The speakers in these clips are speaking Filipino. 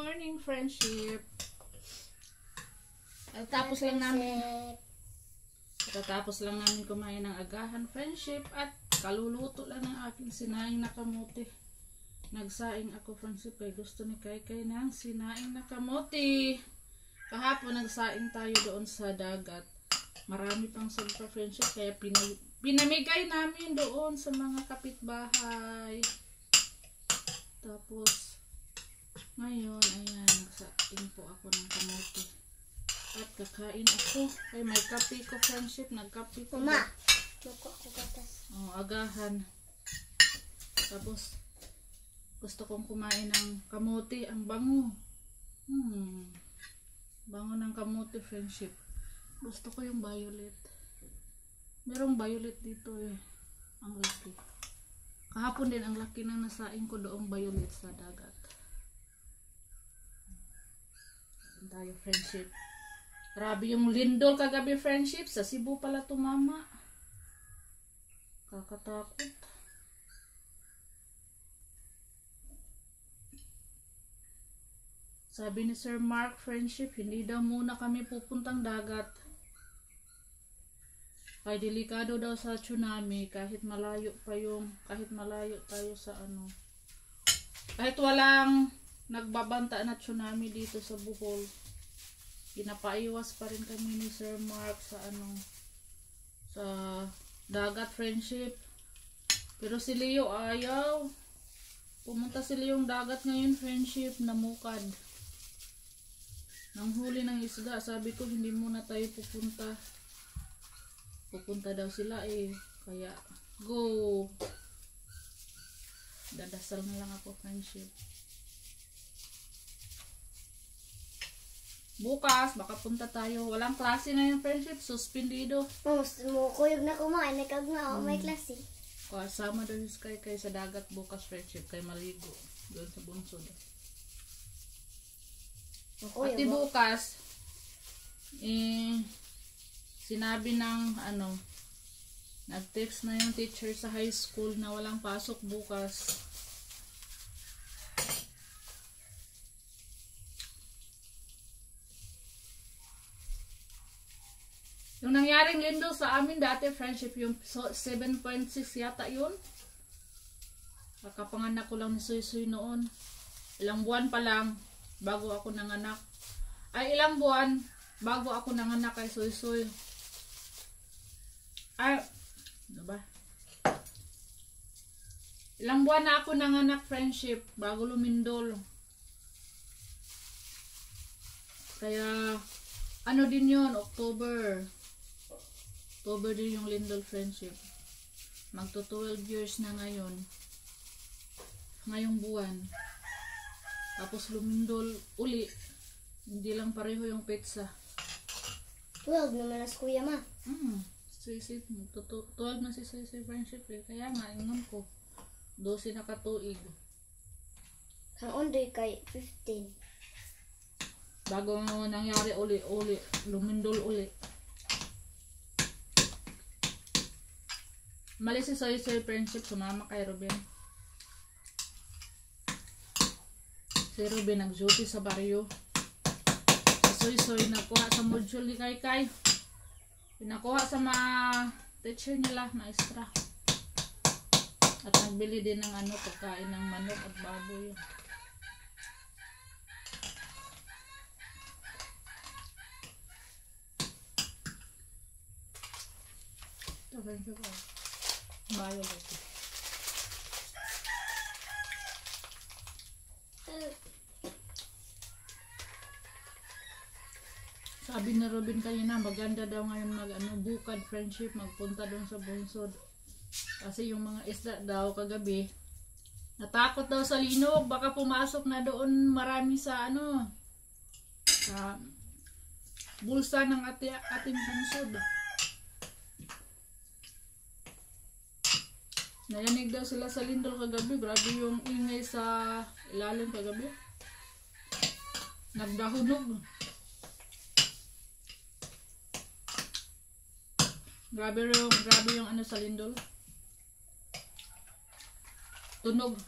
morning, friendship. Tatapos lang namin kumain ng agahan, friendship, at kaluluto lang ng aking sinaing na kamote. Nagsaing ako, friendship, kaya gusto ni Kaykay ng sinaing na kamote. Kahapon nagsaing tayo doon sa dagat. Marami pang sobra, friendship, kaya pinamigay namin doon sa mga kapitbahay. Tapos ngayon, ayan, nagsaing po ako ng kamote. At kakain ako. Ay, may kape ko, friendship. Nagkape ko. Mama, luko ako gatas. Oh, agahan. Tapos, gusto kong kumain ng kamote. Ang bango. Bango ng kamote, friendship. Gusto ko yung violet. Merong violet dito eh. Ang laki. Kahapon din, ang laki na nasaing ko doong violet sa dagat. Tayo, friendship. Grabe yung lindol kagabi, friendship. Sa Cebu pala tumama. Kakatakot. Sabi ni Sir Mark, friendship, hindi daw muna kami pupuntang dagat. Kaya delikado daw sa tsunami kahit malayo tayo sa ano. Kahit walang nagbabanta na tsunami dito sa Bohol. Pinapaiwas pa rin kami ni Sir Mark sa ano, sa dagat, friendship. Pero si Leo ayaw. Pumunta si Leo yung dagat ngayon, friendship, namukad. Nang huli ng isda, sabi ko hindi muna tayo pupunta. Pupunta daw sila eh. Kaya go. Dadasal na lang ako, friendship. Bukas, baka punta tayo. Walang klase na yung friendship. Suspendido. Kuyog na kumain. Nagkagna may klase. Kasama daw yung Kaykay sa dagat bukas, friendship. Kay maligo. Doon sa bunsod. Pati bukas, sinabi ng ano, nag-text na yung teacher sa high school na walang pasok bukas. Yung nangyaring lindol sa amin dati, friendship, yung 7.6 yata yun. Kakapanganak ko lang ni Suy noon. Ilang buwan pa lang bago ako nanganak. Ay, ilang buwan bago ako nanganak kay Suy. Ay, ano ba? Ilang buwan na ako nanganak, friendship, bago lumindol. Kaya, ano din yun, October din yung lindol, friendship. Magto 12 years na ngayon. Ngayong buwan. Tapos lumindol uli. Hindi lang pareho yung petsa. 12 naman as kuya ma. 12 na si Sisi, friendship eh. Kaya nga, ingam ko. 12 na katuig. Ang ondoy kay 15. Bago nangyari uli. Lumindol uli. Malis si Soy, friendship, sumama kay Ruben. Si Ruben nag-duty sa baryo. Si Soy nakuha sa module ni Kaykay. Pinakuha sa mga teacher nila na extra. At nagbili din ng ano, pagkain ng manok at baboy. Ito, friendship, violet. Sabi na Robin kanina, maganda daw ngayon bukad, friendship, magpunta doon sa bunsod. Kasi yung mga isda daw kagabi, natakot daw sa linog, baka pumasok na doon marami sa sa bulsa ng ating bunsod. Nayanig daw sila sa lindol kagabi. Grabe yung ingay sa ilalim kagabi. Nagdahunog. Grabe yung ano sa lindol. Tunog.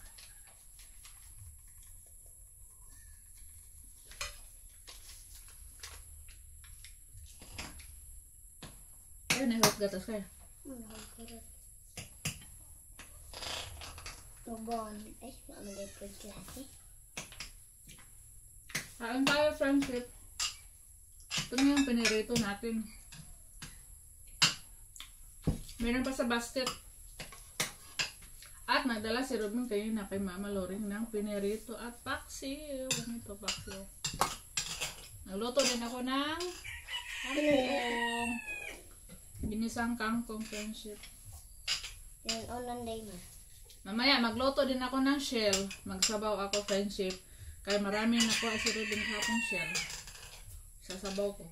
pinahirap gatas kaya. Tubon. Ay, mamalay po klase. Kain tayo, friendship. Ito na yung pinirito natin. Meron pa sa basket. At nagdala si Robin kayo na kay Mama Loring ng pinirito at paksiw. Ganito, paksiw. Nagluto din ako ng kangkong. Ginisang kangkong, friendship. Yan, ulan day ma. Mamaya, magluto din ako ng shell. Magsabaw ako, friendship. Kaya maraming nakuha si Robin kapong shell. Sasabaw ko.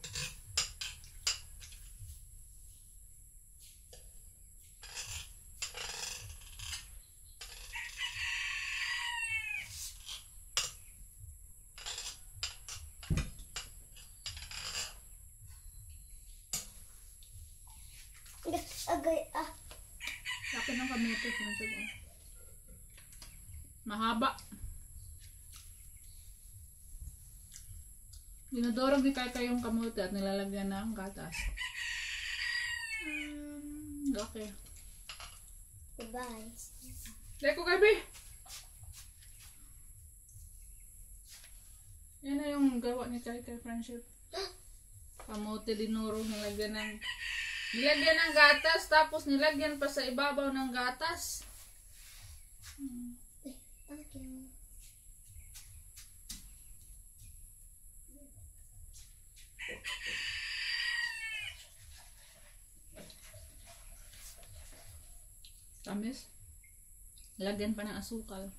Agay, Laki ng kamete, friendship. Mahaba. Dinodorog ni Kay yung kamote at nilalagyan ng gatas. Okay. Goodbye. Leko, Gabi! Yan na yung gawa ni Kay friendship. Kamote dinurog, nilagyan ng gatas, tapos nilagyan pa sa ibabaw ng gatas. Okay. Tamis. Lagyan pa ng asukal.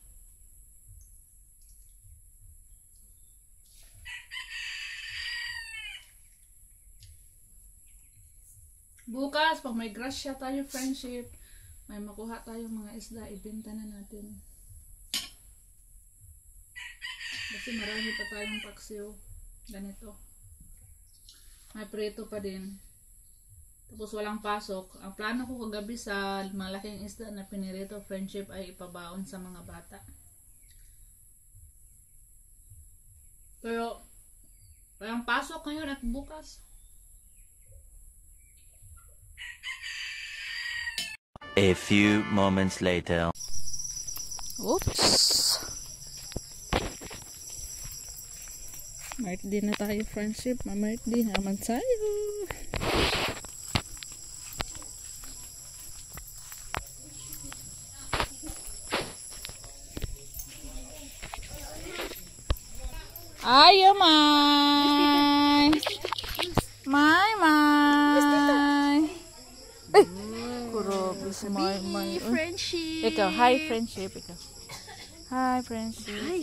Bukas, pag may grasya tayo, friendship, may makuha tayong mga isda, ibenta na natin. Kasi marami pa tayong paksiw. Ganito. May preto pa din. Tapos walang pasok. Ang plano ko kagabi sa malaking isda na pinirito, friendship, ay ipabaon sa mga bata. Pero walang pasok ngayon at bukas. A few moments later. Oops! Mart din na tayo, friendship. Mamart din naman tayo. Ayo, Mai! Mai! Eh! Grabe si Mai. Friendship. Ikaw, hi, friendship. Ikaw. Hi, friendship. Hi.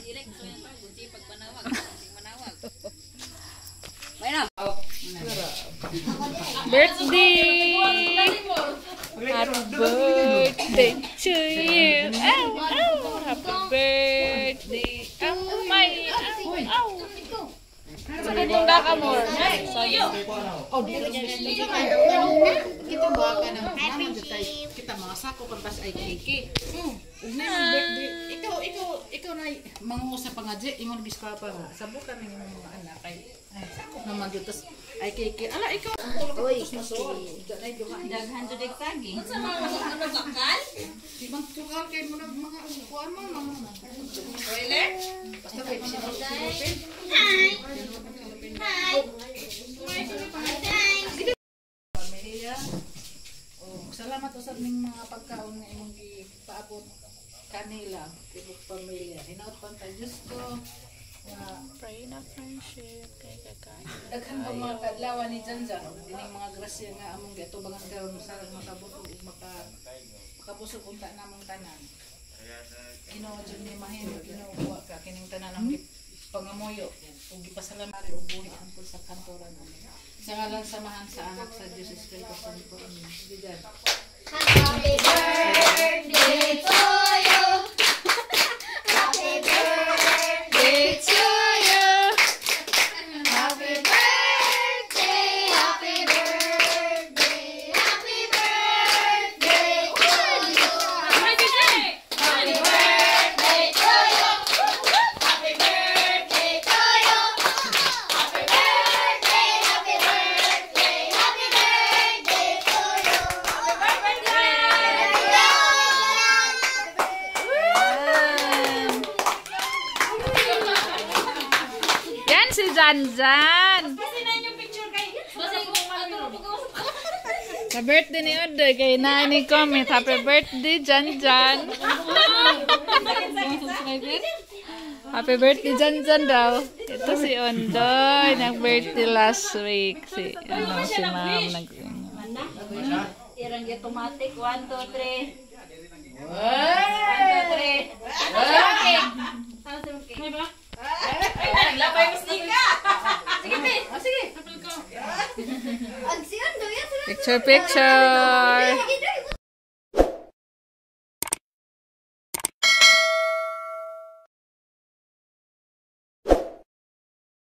Birthday! Happy birthday to you! Ow! Ow! Happy birthday! Ow! May! Ow! Ow! Sa kitong dakamor. Oh, kita ba ka ng naman kita mga sako pantas ay kiki. Ug na yung birthday. Ikaw na mangusap pa nga di ingon giska pa nga. Sabukan ng mga anak kay sako naman jud tas ay kiki. Ala ikaw Oy, daghan jud ik tagi. Unsa ano bakal? Di bang tukal kay mo ng mga kuan mo mga. Toilet? Basta kay sinopin. Pamilya. Oh, salamat usab ning mga pagkaon nga imong gipaabot kanila, tibok pamilya. Hinaut pa ta Diyos ko. Pray na friendship kay kakain. Daghan pa mga kadlawan ni Janjan, dining mga grasya nga among gitubangan karon sa makabusog ug makabusog unta namong tanan. Ginoo jud ni mahimo Ginoo ka kining tanan ang pangamuyo ug gipasalamat ug buhi angkol sa kantoran namin. Sa ngalan samahan sa anak sa Dios Espiritu Santo. Amen. Bigan. happy birthday to you. Happy birthday to you. Happy birthday, happy birthday, happy birthday to you. Happy birthday to you. Happy birthday to you. Happy birthday, happy birthday, happy birthday to Janjan. Kasi na yung picture kay. Kasi Sa birthday ni Odoy, kay nani comment, happy birthday, Janjan. Happy birthday, Janjan daw. Ito si Ondoy, nag-birthday last week. Si ma'am nag irang automatic 1 2 3. 1 2 3. Okay. Naglapay mo snika. Sige, te. Sige. Apil ko. Agsiyan daw yan. Picture.